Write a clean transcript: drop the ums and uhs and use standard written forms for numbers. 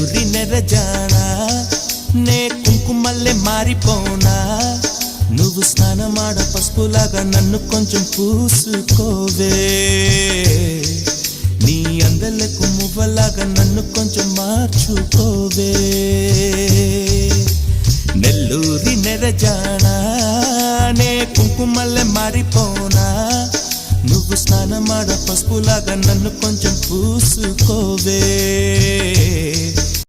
నెల్లూరి నెరజానా నే కుంకుమల్లే మారిపోనా నువ్వు స్నానమాడ పసుపులాగా నన్ను కొంచెం పూసుకోవే నీ అందలకు మువ్వలాగా నన్ను కొంచెం మార్చుకోవే నెల్లూరి నెరజానా నే కుంకుమల్లే మారిపోనా నువ్వు స్నానమాడ పసుపులాగా నన్ను కొంచెం పూసుకోవే